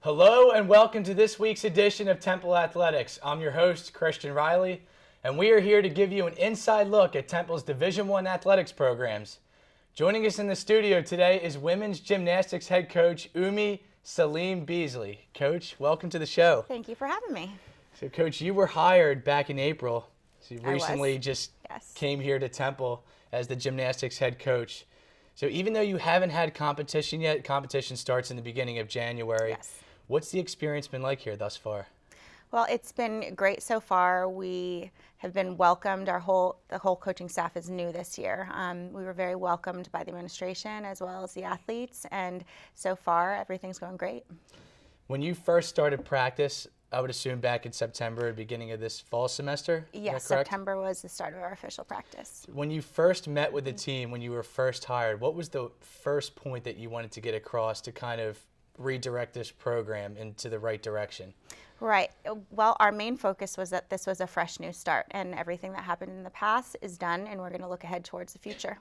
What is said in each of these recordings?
Hello and welcome to this week's edition of Temple Athletics. I'm your host, Christian Reilly, and we are here to give you an inside look at Temple's Division I athletics programs. Joining us in the studio today is women's gymnastics head coach Umi Salim Beasley. Coach, welcome to the show. Thank you for having me. So, Coach, you were hired back in April. So you recently just Yes. came here to Temple as the gymnastics head coach. So even though you haven't had competition yet, competition starts in the beginning of January. Yes. What's the experience been like here thus far? Well, it's been great so far. We have been welcomed. The whole coaching staff is new this year. We were very welcomed by the administration as well as the athletes, and so far everything's going great. When you first started practice, I would assume back in September, beginning of this fall semester? Yes, Is that correct? September was the start of our official practice. When you first met with the team, when you were first hired, what was the first point that you wanted to get across to kind of redirect this program into the right direction? Right. Well, our main focus was that this was a fresh new start, and everything that happened in the past is done, and we're going to look ahead towards the future.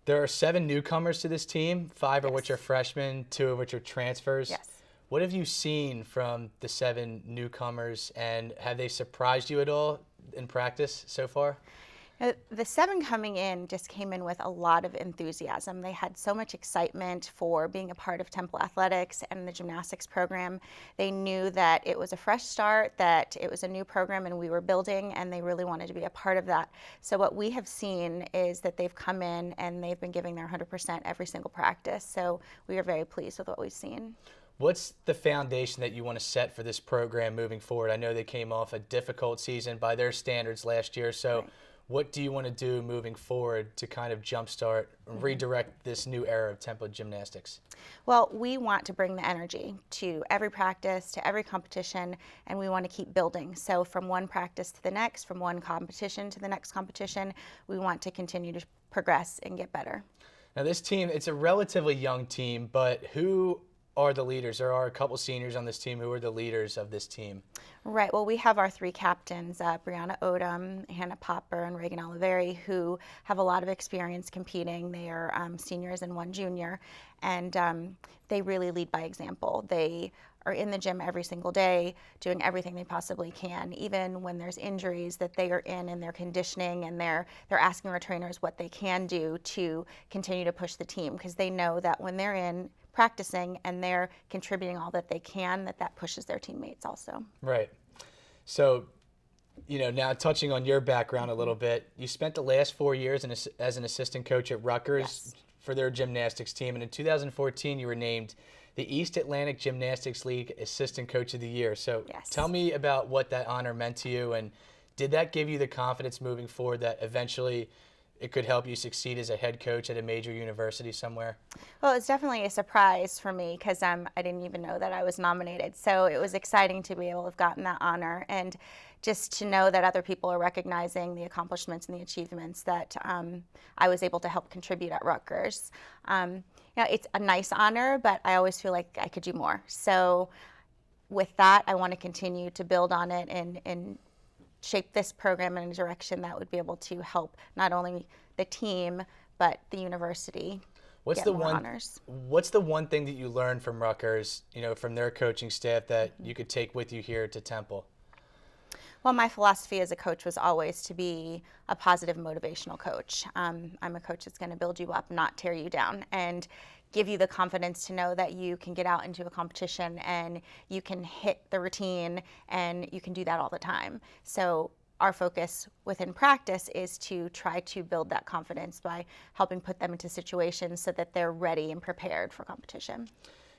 There are 7 newcomers to this team, 5 of Yes. which are freshmen, 2 of which are transfers. Yes. What have you seen from the 7 newcomers, and have they surprised you at all in practice so far? The 7 coming in just came in with a lot of enthusiasm. They had so much excitement for being a part of Temple Athletics and the gymnastics program. They knew that it was a fresh start, that it was a new program and we were building, and they really wanted to be a part of that. So what we have seen is that they've come in and they've been giving their 100% every single practice. So we are very pleased with what we've seen. What's the foundation that you want to set for this program moving forward? I know they came off a difficult season by their standards last year, so Right. what do you want to do moving forward to kind of jumpstart and redirect this new era of Temple gymnastics? Well, we want to bring the energy to every practice, to every competition, and we want to keep building. So from one practice to the next, from one competition to the next competition, we want to continue to progress and get better. Now this team, it's a relatively young team, but who are the leaders? There are a couple seniors on this team. Who are the leaders of this team? Right. Well, we have our 3 captains, Brianna Odom, Hannah Popper, and Reagan Oliveri, who have a lot of experience competing. They are seniors and 1 junior, and they really lead by example. They are in the gym every single day, doing everything they possibly can, even when there's injuries that they are in, and they're conditioning, and they're asking our trainers what they can do to continue to push the team, because they know that when they're in practicing and they're contributing all that they can, that pushes their teammates also. Right. So, now touching on your background a little bit, you spent the last 4 years as an assistant coach at Rutgers Yes. for their gymnastics team, and in 2014 you were named the East Atlantic Gymnastics League Assistant Coach of the Year. So Yes. tell me about what that honor meant to you, and did that give you the confidence moving forward that eventually it could help you succeed as a head coach at a major university somewhere? Well, it's definitely a surprise for me because I didn't even know that I was nominated. So it was exciting to be able to have gotten that honor, and just to know that other people are recognizing the accomplishments and the achievements that I was able to help contribute at Rutgers. It's a nice honor, but I always feel like I could do more. So with that, I want to continue to build on it and shape this program in a direction that would be able to help not only the team but the university get more honors. What's the one thing that you learned from Rutgers, from their coaching staff that you could take with you here to Temple? Well, my philosophy as a coach was always to be a positive, motivational coach. I'm a coach that's going to build you up, not tear you down, and give you the confidence to know that you can get out into a competition and you can hit the routine, and you can do that all the time. So our focus within practice is to try to build that confidence by helping put them into situations so that they're ready and prepared for competition.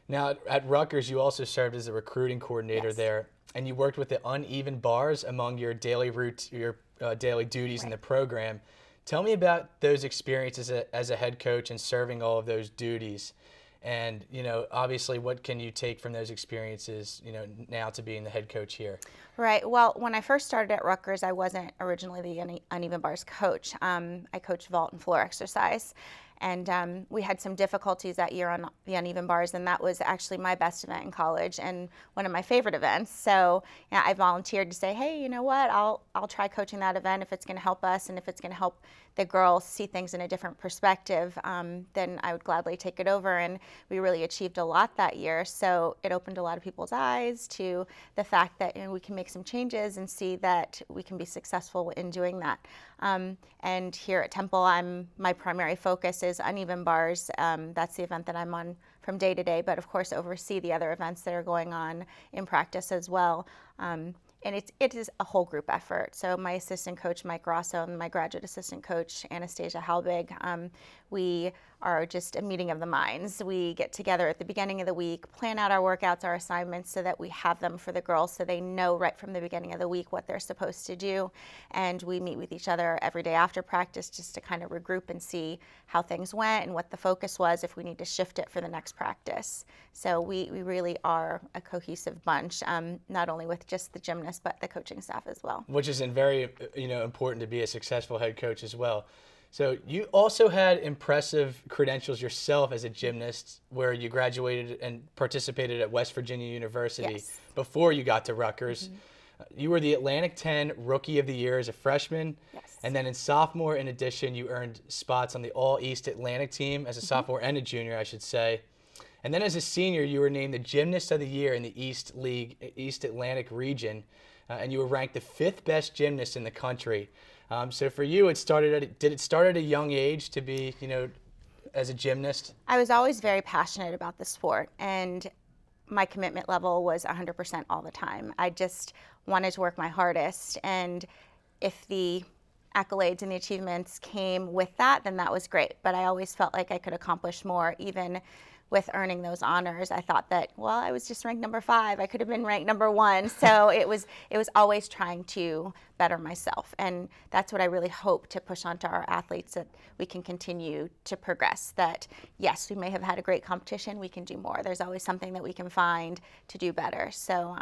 Now, at Rutgers, you also served as a recruiting coordinator Yes. there, and you worked with the uneven bars among your daily daily duties in the program. Tell me about those experiences as a head coach and serving all of those duties. And, obviously, what can you take from those experiences, now to being the head coach here? Right. Well, when I first started at Rutgers, I wasn't originally the uneven bars coach. I coached vault and floor exercise. And we had some difficulties that year on the uneven bars, and that was actually my best event in college and one of my favorite events. So I volunteered to say, hey, you know what, I'll try coaching that event if it's going to help us and if it's going to help the girls see things in a different perspective, then I would gladly take it over. And we really achieved a lot that year. So it opened a lot of people's eyes to the fact that we can make some changes and see that we can be successful in doing that. And here at Temple, my primary focus is uneven bars. That's the event that I'm on from day to day, but of course oversee the other events that are going on in practice as well. And it is a whole group effort. So my assistant coach, Mike Rosso, and my graduate assistant coach, Anastasia Halbig, we are just a meeting of the minds. We get together at the beginning of the week, plan out our workouts, our assignments, so that we have them for the girls so they know right from the beginning of the week what they're supposed to do. And we meet with each other every day after practice just to kind of regroup and see how things went and what the focus was if we need to shift it for the next practice. So we really are a cohesive bunch, not only with just the gymnasts, but the coaching staff as well. Which is very important to be a successful head coach as well. So you also had impressive credentials yourself as a gymnast, where you graduated and participated at West Virginia University Yes. before you got to Rutgers. You were the Atlantic 10 Rookie of the Year as a freshman. Yes. And then in sophomore, in addition, you earned spots on the All-East Atlantic team as a sophomore and a junior, I should say. And then as a senior, you were named the Gymnast of the Year in the East Atlantic region, and you were ranked the 5th best gymnast in the country. So for you, did it start at a young age to be, as a gymnast? I was always very passionate about the sport, and my commitment level was 100% all the time. I just wanted to work my hardest, and if the accolades and the achievements came with that, then that was great. But I always felt like I could accomplish more, even with earning those honors. I thought that, well, I was just ranked number 5. I could have been ranked number 1. So it was always trying to better myself. And that's what I really hope to push onto our athletes, that we can continue to progress. That, yes, we may have had a great competition, we can do more. There's always something that we can find to do better. So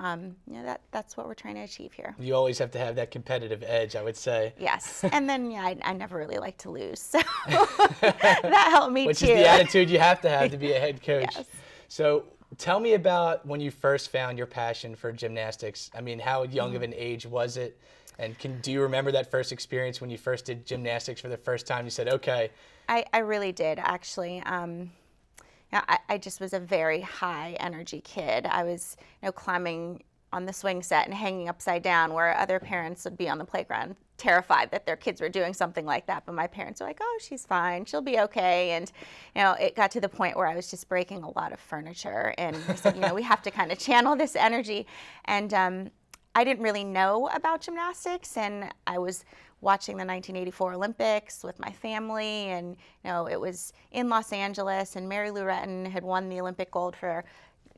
that's what we're trying to achieve here. You always have to have that competitive edge, I would say. Yes. And then, I never really like to lose. So that helped me Which too. is the attitude you have to be a head coach. Yes. So tell me about when you first found your passion for gymnastics. I mean, how young of an age was it? And do you remember that first experience when you first did gymnastics for the first time? You said, okay. I really did, actually. I just was a very high energy kid. I was climbing on the swing set and hanging upside down, where other parents would be on the playground terrified that their kids were doing something like that. But my parents were like, oh, she's fine, she'll be okay. And it got to the point where I was just breaking a lot of furniture, and I said, we have to kind of channel this energy. And I didn't really know about gymnastics, and I was watching the 1984 Olympics with my family, and it was in Los Angeles, and Mary Lou Retton had won the Olympic gold for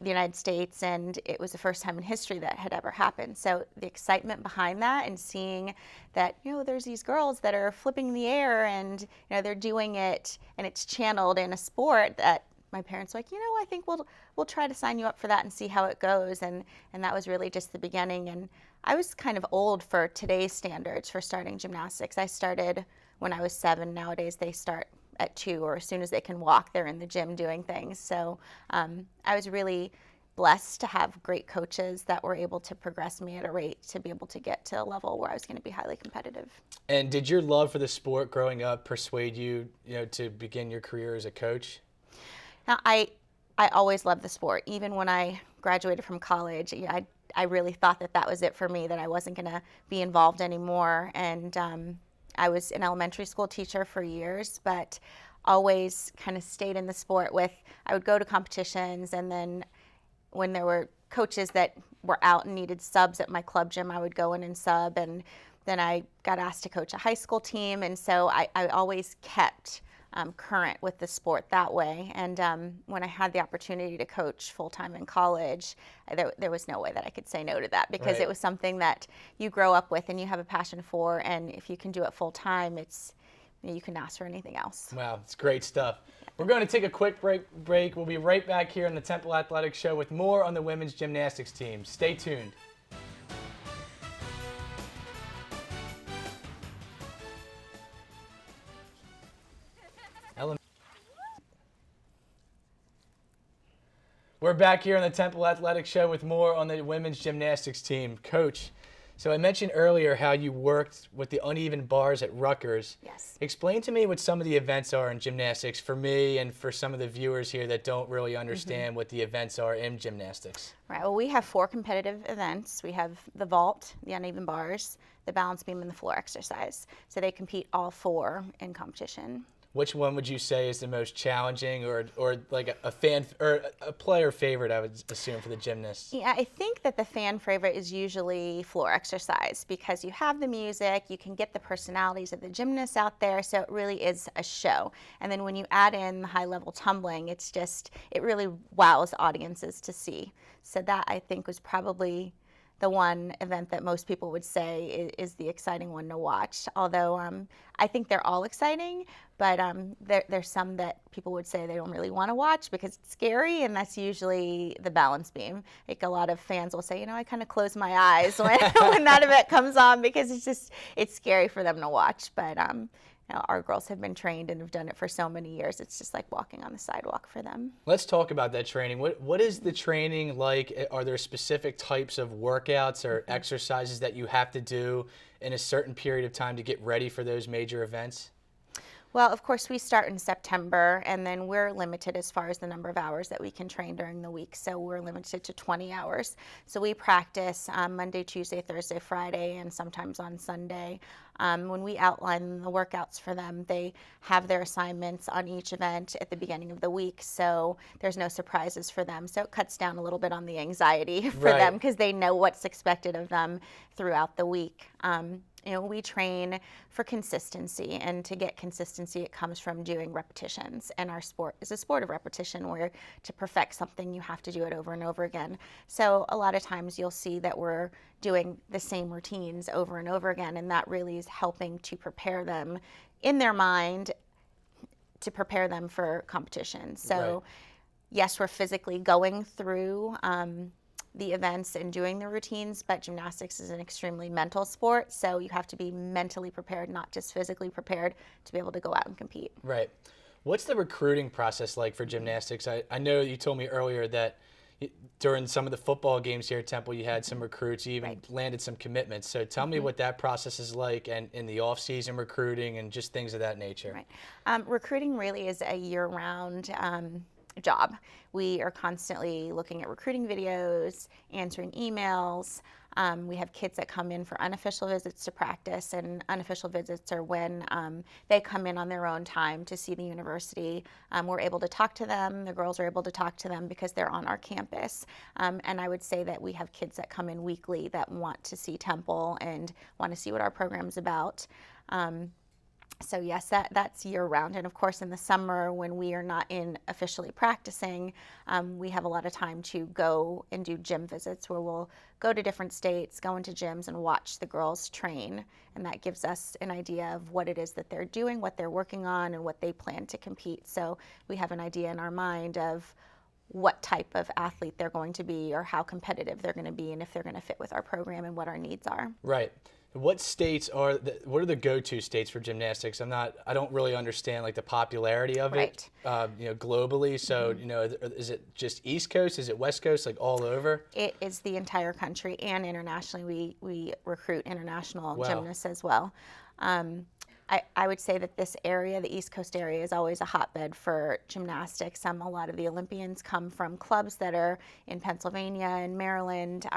the United States, and it was the first time in history that had ever happened. So the excitement behind that, and seeing that there's these girls that are flipping in the air, and they're doing it, and it's channeled in a sport, that my parents were like, I think we'll try to sign you up for that and see how it goes. And that was really just the beginning. And I was kind of old for today's standards for starting gymnastics. I started when I was 7. Nowadays they start at 2, or as soon as they can walk, they're in the gym doing things. So I was really blessed to have great coaches that were able to progress me at a rate to be able to get to a level where I was going to be highly competitive. And did your love for the sport growing up persuade you, to begin your career as a coach? Now, I always loved the sport. Even when I graduated from college, I really thought that was it for me, that I wasn't going to be involved anymore. And I was an elementary school teacher for years, but always kind of stayed in the sport. I would go to competitions, and then when there were coaches that were out and needed subs at my club gym, I would go in and sub. And then I got asked to coach a high school team, and so I always kept current with the sport that way. And when I had the opportunity to coach full-time in college, there was no way that I could say no to that, because Right. It was something that you grow up with and you have a passion for, and if you can do it full-time, you can ask for anything else. Wow, it's great stuff. We're going to take a quick break. We'll be right back here on the Temple Athletics Show with more on the women's gymnastics team. Stay tuned. We're back here on the Temple Athletics Show with more on the women's gymnastics team. Coach, so I mentioned earlier how you worked with the uneven bars at Rutgers. Yes. Explain to me what some of the events are in gymnastics for me and for some of the viewers here that don't really understand what the events are in gymnastics. Right. Well, we have 4 competitive events. We have the vault, the uneven bars, the balance beam, and the floor exercise. So they compete all 4 in competition. Which one would you say is the most challenging or like a fan or a player favorite, I would assume, for the gymnasts? Yeah, I think that the fan favorite is usually floor exercise because you have the music, you can get the personalities of the gymnasts out there, so it really is a show. And then when you add in the high-level tumbling, it really wows audiences to see. So that, I think, was probably the one event that most people would say is the exciting one to watch. Although I think they're all exciting, but there's some that people would say they don't really want to watch because it's scary, and that's usually the balance beam. Like a lot of fans will say, I kind of close my eyes when that event comes on because it's scary for them to watch. But our girls have been trained and have done it for so many years. It's just like walking on the sidewalk for them. Let's talk about that training. What is the training like? Are there specific types of workouts or exercises that you have to do in a certain period of time to get ready for those major events? Well, of course, we start in September, and then we're limited as far as the number of hours that we can train during the week. So we're limited to 20 hours. So we practice Monday, Tuesday, Thursday, Friday, and sometimes on Sunday. When we outline the workouts for them, they have their assignments on each event at the beginning of the week. So there's no surprises for them. So it cuts down a little bit on the anxiety for them because they know what's expected of them throughout the week. We train for consistency, and to get consistency, it comes from doing repetitions. And our sport is a sport of repetition, where to perfect something, you have to do it over and over again. So a lot of times you'll see that we're doing the same routines over and over again, and that really is helping to prepare them in their mind to prepare them for competition. So yes, we're physically going through the events and doing the routines, but gymnastics is an extremely mental sport, so you have to be mentally prepared, not just physically prepared, to be able to go out and compete. Right. What's the recruiting process like for gymnastics? I know you told me earlier that during some of the football games here at Temple, you had some recruits, you even landed some commitments. So tell me what that process is like, and in the off-season recruiting and just things of that nature. Right. Recruiting really is a year-round job. We are constantly looking at recruiting videos, answering emails. We have kids that come in for unofficial visits to practice, and unofficial visits are when they come in on their own time to see the university. We're able to talk to them. The girls are able to talk to them because they're on our campus. And I would say that we have kids that come in weekly that want to see Temple and want to see what our program's about. So yes, that's year-round. And of course, in the summer, when we are not in officially practicing, we have a lot of time to go and do gym visits, where we'll go to different states, go into gyms, and watch the girls train. And that gives us an idea of what it is that they're doing, what they're working on, and what they plan to compete. So we have an idea in our mind of what type of athlete they're going to be, or how competitive they're going to be, and if they're going to fit with our program and what our needs are. Right. What states what are the go-to states for gymnastics? I don't really understand like the popularity of it, globally. So, is it just East Coast? Is it West Coast? Like all over? It is the entire country, and internationally. We recruit international gymnasts as well. I would say that this area, the East Coast area, is always a hotbed for gymnastics. A lot of the Olympians come from clubs that are in Pennsylvania and Maryland.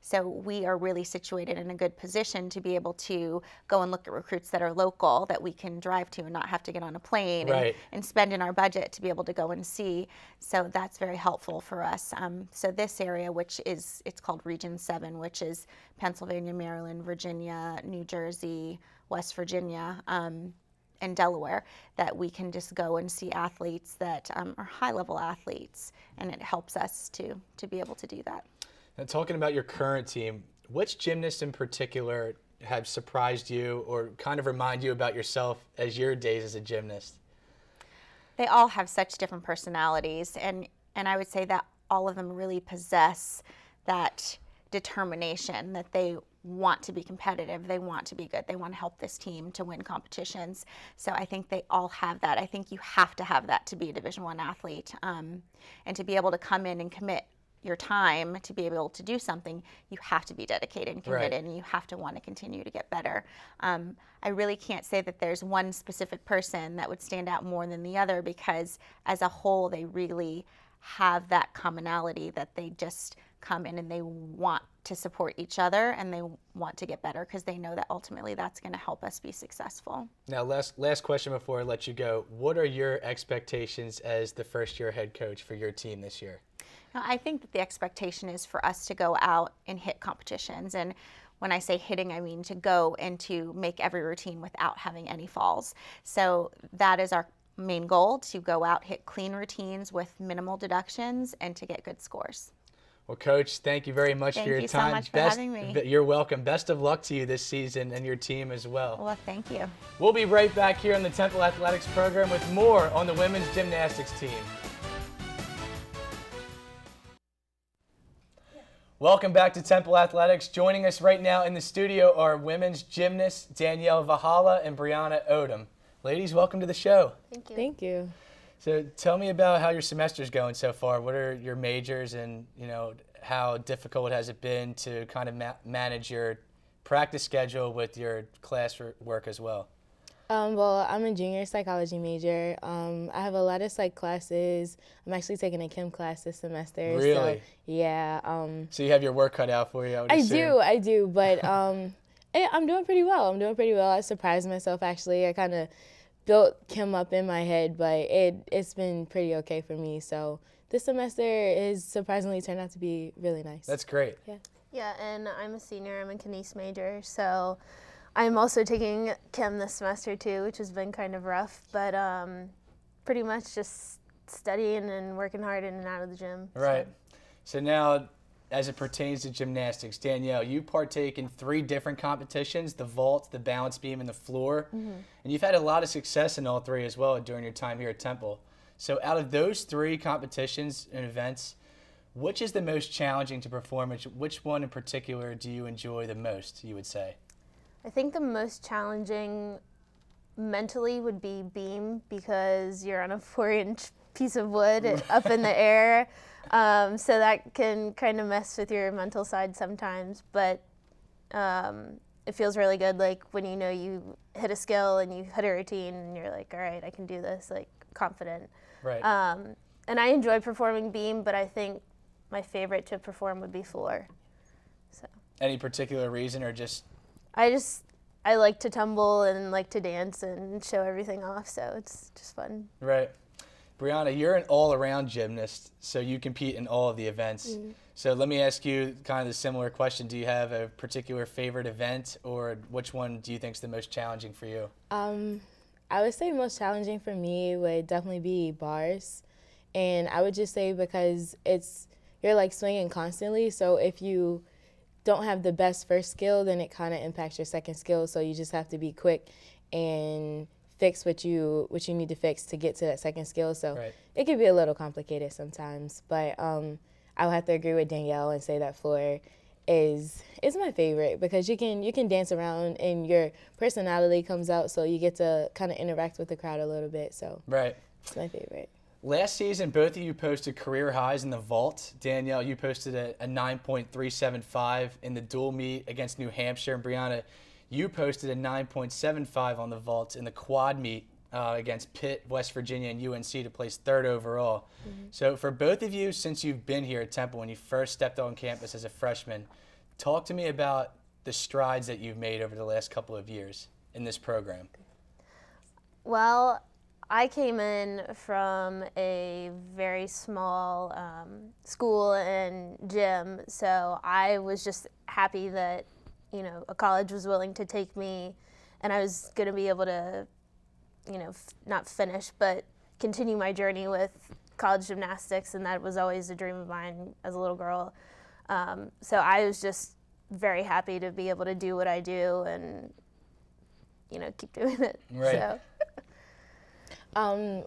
So we are really situated in a good position to be able to go and look at recruits that are local, that we can drive to and not have to get on a plane and spend in our budget to be able to go and see. So that's very helpful for us. So this area, it's called Region 7, which is Pennsylvania, Maryland, Virginia, New Jersey, West Virginia, and Delaware, that we can just go and see athletes that are high-level athletes, and it helps us to be able to do that. And talking about your current team, which gymnasts in particular have surprised you or kind of remind you about yourself as your days as a gymnast? They all have such different personalities, and I would say that all of them really possess that determination, that they want to be competitive. They want to be good. They want to help this team to win competitions. So I think they all have that. I think you have to have that to be a Division I athlete, and to be able to come in and commit your time to be able to do something. You have to be dedicated and committed, and you have to want to continue to get better. I really can't say that there's one specific person that would stand out more than the other, because as a whole they really have that commonality that they just come in and they want to support each other and they want to get better, because they know that ultimately that's going to help us be successful. Now, last question before I let you go. What are your expectations as the first-year head coach for your team this year? Now, I think that the expectation is for us to go out and hit competitions. And when I say hitting, I mean to go and to make every routine without having any falls. So that is our main goal, to go out, hit clean routines with minimal deductions, and to get good scores. Well, Coach, thank you very much for your time. Thank you so much for having me. You're welcome. Best of luck to you this season and your team as well. Well, thank you. We'll be right back here on the Temple Athletics program with more on the women's gymnastics team. Welcome back to Temple Athletics. Joining us right now in the studio are women's gymnasts Danielle Vahala and Brianna Odom. Ladies, welcome to the show. Thank you. Thank you. So tell me about how your semester's going so far. What are your majors, and how difficult has it been to kind of manage your practice schedule with your class work as well? Well, I'm a junior psychology major. I have a lot of psych classes. I'm actually taking a chem class this semester. Really? So, yeah. So you have your work cut out for you, I would assume. I do, but I'm doing pretty well. I surprised myself, actually. I kind of built chem up in my head, but it's been pretty okay for me. So this semester is surprisingly turned out to be really nice. That's great. Yeah. Yeah, and I'm a senior. I'm a kines major, so I'm also taking chem this semester too, which has been kind of rough, but pretty much just studying and working hard in and out of the gym. Right. So now, as it pertains to gymnastics, Danielle, you partake in 3 different competitions: the vault, the balance beam, and the floor. Mm-hmm. And you've had a lot of success in all 3 as well during your time here at Temple. So out of those 3 competitions and events, which is the most challenging to perform? Which one in particular do you enjoy the most, you would say? I think the most challenging mentally would be beam, because you're on a 4-inch piece of wood up in the air. So that can kind of mess with your mental side sometimes, but it feels really good, like when you hit a skill and you hit a routine and you're like, all right, I can do this, like confident. Right. And I enjoy performing beam, but I think my favorite to perform would be floor. So. Any particular reason, or just? I like to tumble and like to dance and show everything off, so it's just fun. Right. Brianna, you're an all-around gymnast, so you compete in all of the events. Mm-hmm. So let me ask you kind of the similar question. Do you have a particular favorite event, or which one do you think is the most challenging for you? I would say most challenging for me would definitely be bars. And I would just say because you're like swinging constantly, so if you don't have the best first skill, then it kind of impacts your second skill, so you just have to be quick and fix what you need to fix to get to that second skill. So right. It can be a little complicated sometimes, but I would have to agree with Danielle and say that floor is my favorite, because you can dance around and your personality comes out, so you get to kind of interact with the crowd a little bit. So right. It's my favorite. Last season, both of you posted career highs in the vault. Danielle, you posted a 9.375 in the dual meet against New Hampshire. And Brianna, you posted a 9.75 on the vault in the quad meet against Pitt, West Virginia, and UNC to place 3rd overall. Mm-hmm. So for both of you, since you've been here at Temple, when you first stepped on campus as a freshman, talk to me about the strides that you've made over the last couple of years in this program. Well, I came in from a very small school and gym, so I was just happy that, a college was willing to take me, and I was going to be able to, not finish, but continue my journey with college gymnastics, and that was always a dream of mine as a little girl. So I was just very happy to be able to do what I do and, keep doing it. Right. So.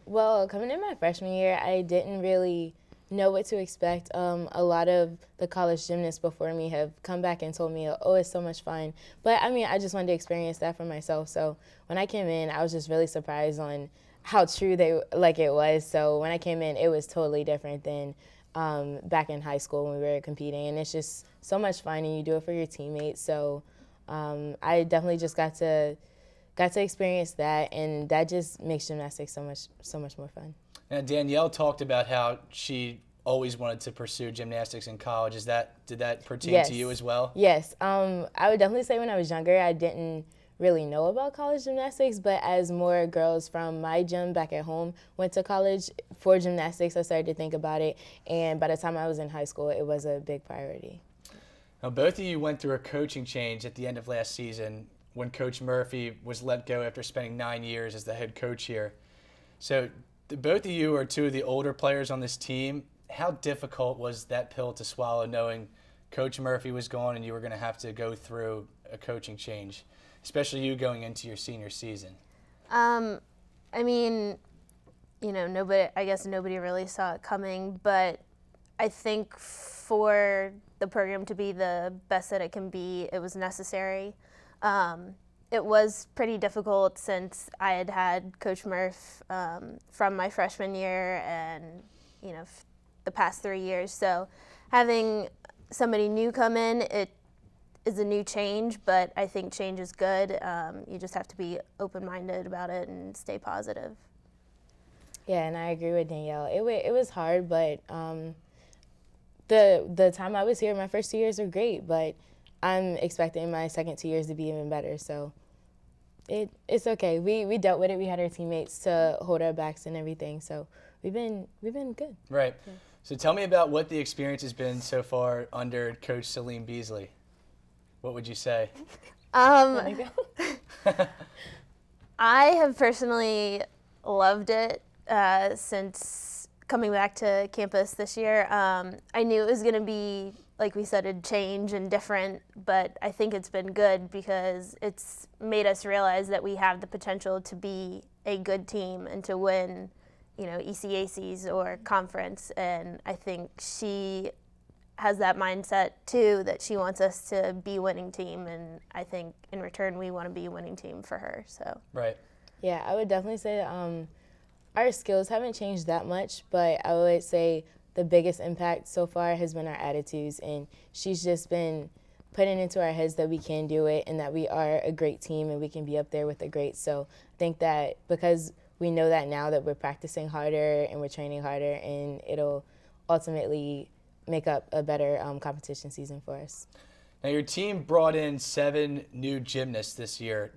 Well, coming in my freshman year, I didn't really know what to expect. A lot of the college gymnasts before me have come back and told me, oh, it's so much fun. But I mean, I just wanted to experience that for myself. So when I came in, I was just really surprised on how true it was. So when I came in, it was totally different than back in high school when we were competing. And it's just so much fun, and you do it for your teammates. So I definitely just got to experience that, and that just makes gymnastics so much more fun. Now, Danielle talked about how she always wanted to pursue gymnastics in college. Did that pertain to you as well? Yes. I would definitely say when I was younger, I didn't really know about college gymnastics, but as more girls from my gym back at home went to college for gymnastics, I started to think about it, and by the time I was in high school, it was a big priority. Now, both of you went through a coaching change at the end of last season when Coach Murphy was let go after spending 9 years as the head coach here. So both of you are two of the older players on this team. How difficult was that pill to swallow, knowing Coach Murphy was gone and you were going to have to go through a coaching change, especially you going into your senior season? I mean, I guess nobody really saw it coming, but I think for the program to be the best that it can be, it was necessary. It was pretty difficult since I had Coach Murph from my freshman year and, the past 3 years. So having somebody new come in, it is a new change, but I think change is good. You just have to be open-minded about it and stay positive. Yeah, and I agree with Danielle. It was hard, but the time I was here, my first 2 years were great, but I'm expecting my second 2 years to be even better. So it's okay. We dealt with it. We had our teammates to hold our backs and everything. So we've been good. Right. Yeah. So tell me about what the experience has been so far under Coach Salim Beasley. What would you say? I have personally loved it since coming back to campus this year. I knew it was going to be, like we said, a change and different, but I think it's been good because it's made us realize that we have the potential to be a good team and to win, ECACs or conference. And I think she has that mindset too, that she wants us to be a winning team, and I think in return we want to be a winning team for her. So right. Yeah, I would definitely say our skills haven't changed that much, but I would say the biggest impact so far has been our attitudes, and she's just been putting into our heads that we can do it and that we are a great team and we can be up there with the greats. So I think that because we know that now, that we're practicing harder and we're training harder, and it'll ultimately make up a better competition season for us. Now, your team brought in 7 new gymnasts this year.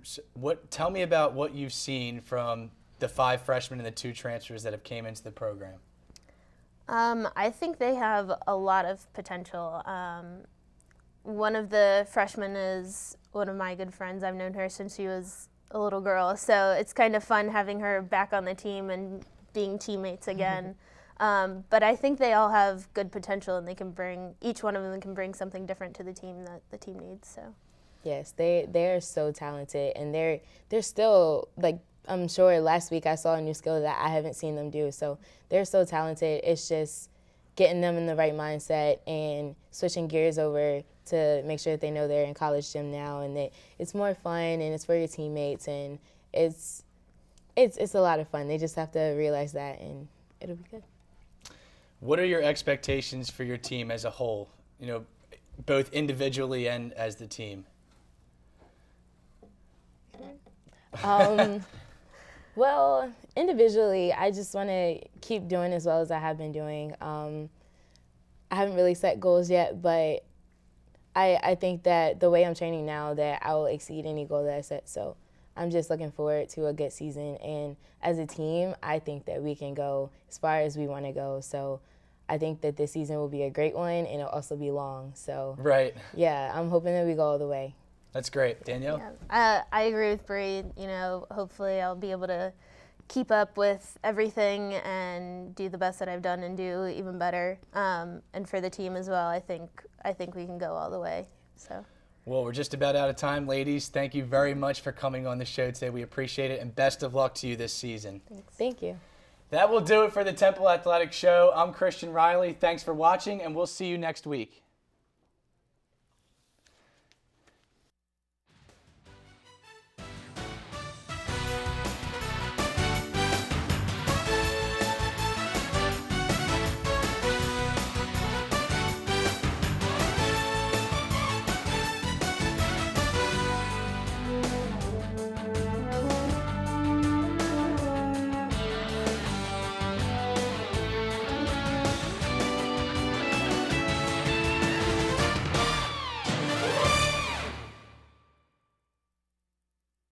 Tell me about what you've seen from the 5 freshmen and the 2 transfers that have came into the program. I think they have a lot of potential. One of the freshmen is one of my good friends. I've known her since she was a little girl, so it's kind of fun having her back on the team and being teammates again. But I think they all have good potential, and each one of them can bring something different to the team that the team needs. So, yes, they are so talented, and they're still, like, I'm sure last week I saw a new skill that I haven't seen them do. So they're so talented. It's just getting them in the right mindset and switching gears over to make sure that they know they're in college gym now, and that it's more fun and it's for your teammates, and it's a lot of fun. They just have to realize that, and it'll be good. What are your expectations for your team as a whole, both individually and as the team? Well, individually, I just want to keep doing as well as I have been doing. I haven't really set goals yet, but I think that the way I'm training now, that I will exceed any goal that I set. So I'm just looking forward to a good season. And as a team, I think that we can go as far as we want to go. So I think that this season will be a great one, and it'll also be long. So right. Yeah, I'm hoping that we go all the way. That's great. Danielle? Yeah. I agree with Bree. Hopefully I'll be able to keep up with everything and do the best that I've done and do even better. And for the team as well, I think we can go all the way. So. Well, we're just about out of time, ladies. Thank you very much for coming on the show today. We appreciate it, and best of luck to you this season. Thanks. Thank you. That will do it for the Temple Athletics Show. I'm Christian Reilly. Thanks for watching, and we'll see you next week.